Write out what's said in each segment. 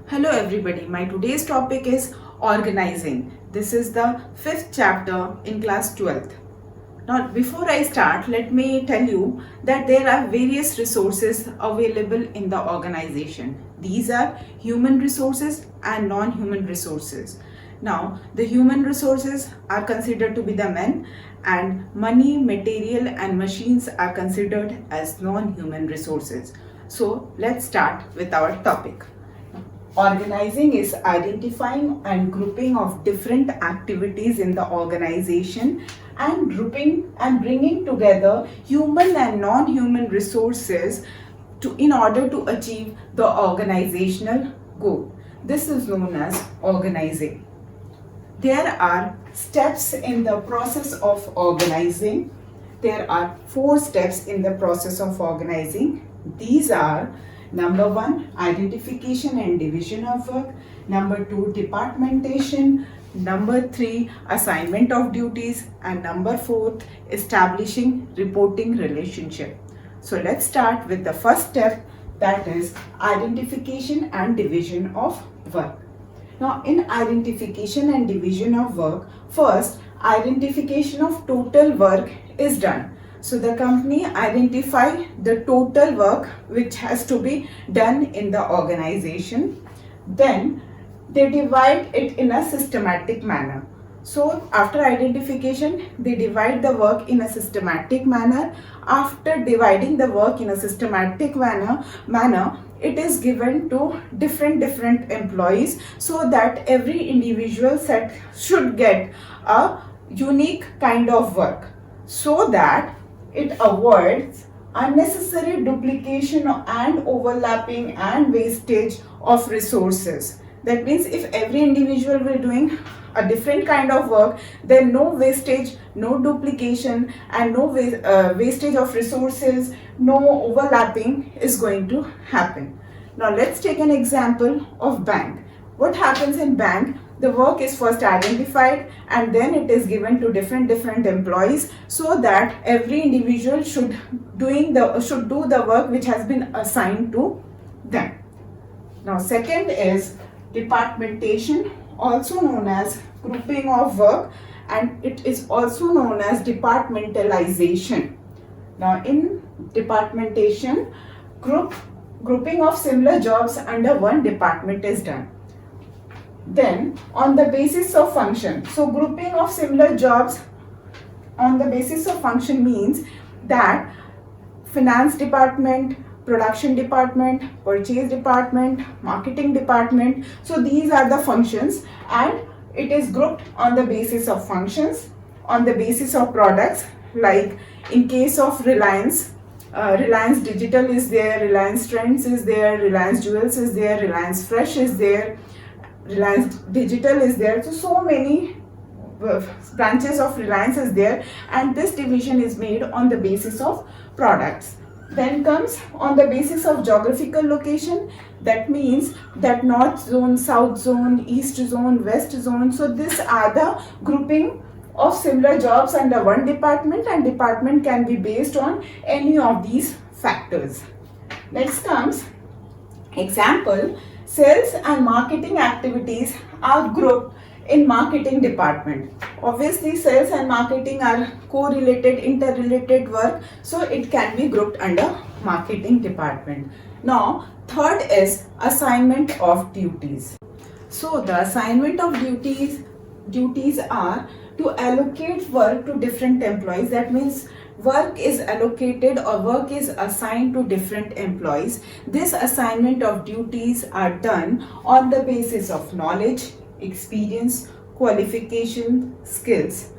Hello everybody, my today's topic is organizing. This is the fifth chapter in class 12th. Now before I start, let me tell you that there are various resources available in the organization. These are human resources and non-human resources. Now the human resources are considered to be the men, and money, material and machines are considered as non-human resources. So let's start with our topic. Organizing is identifying and grouping of different activities in the organization and grouping and bringing together human and non-human resources in order to achieve the organizational goal. This is known as organizing. There are steps in the process of organizing. There are 4 steps in the process of organizing. These are: number 1, identification and division of work. Number 2, departmentation. Number 3, assignment of duties. And number 4, establishing reporting relationship. So let's start with the first step, that is identification and division of work. Now in identification and division of work, first identification of total work is done. So the company identify the total work which has to be done in the organization. Then they divide it in a systematic manner. So after identification, they divide the work in a systematic manner. After dividing the work in a systematic manner, it is given to different employees, so that every individual set should get a unique kind of work, so that it avoids unnecessary duplication and overlapping and wastage of resources. That means if every individual will doing a different kind of work, then no wastage, no duplication and no wastage of resources, no overlapping is going to happen. Now let's take an example of bank. What happens in bank? The work is first identified and then it is given to different employees, so that every individual should do the work which has been assigned to them. Now second is departmentation, also known as grouping of work, and it is also known as departmentalization. Now in departmentation, grouping of similar jobs under one department is done. Then on the basis of function, so grouping of similar jobs on the basis of function means that finance department, production department, purchase department, marketing department, so these are the functions, and it is grouped on the basis of functions, on the basis of products. Like in case of Reliance, Reliance Digital is there, Reliance Trends is there, Reliance Jewels is there, Reliance Fresh is there, Reliance Digital is there. So many branches of Reliance is there, and this division is made on the basis of products. Then comes on the basis of geographical location. That means that north zone, south zone, east zone, west zone. So these are the grouping of similar jobs under one department, and department can be based on any of these factors. Next comes example: sales and marketing activities are grouped in marketing department. Obviously sales and marketing are correlated, interrelated work, so it can be grouped under marketing department. Now third is assignment of duties. So the assignment of duties are to allocate work to different employees. That means work is allocated or work is assigned to different employees. This assignment of duties are done on the basis of knowledge, experience, qualification, skills,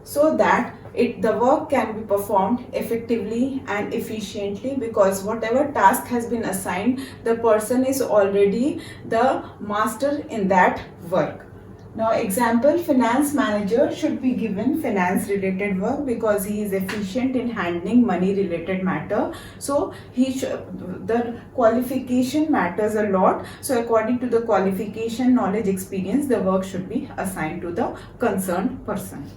so that the work can be performed effectively and efficiently, because whatever task has been assigned, the person is already the master in that work. Now example, finance manager should be given finance related work because he is efficient in handling money related matter. So the qualification matters a lot. So according to the qualification, knowledge, experience, the work should be assigned to the concerned person.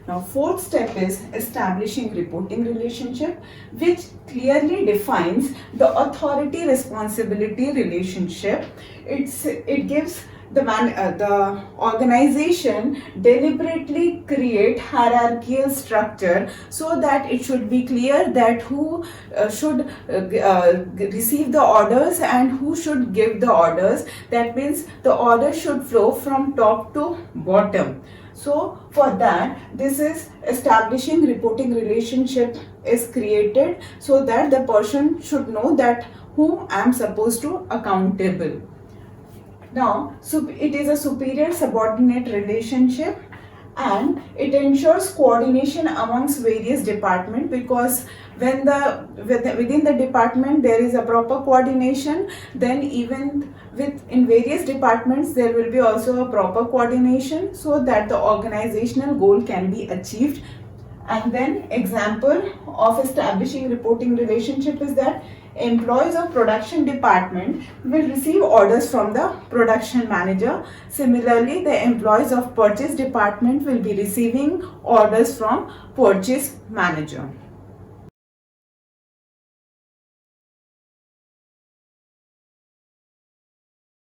Now, fourth step is establishing reporting relationship, which clearly defines the authority responsibility relationship. It gives the organization deliberately create hierarchical structure so that it should be clear that who should receive the orders and who should give the orders. That means the order should flow from top to bottom. So for that, this is establishing reporting relationship is created so that the person should know that whom I am supposed to accountable. Now, it is a superior subordinate relationship, and it ensures coordination amongst various departments, because when within the department there is a proper coordination, then even in various departments there will be also a proper coordination so that the organizational goal can be achieved. And then example of establishing reporting relationship is that employees of production department will receive orders from the production manager. Similarly, the employees of purchase department will be receiving orders from purchase manager.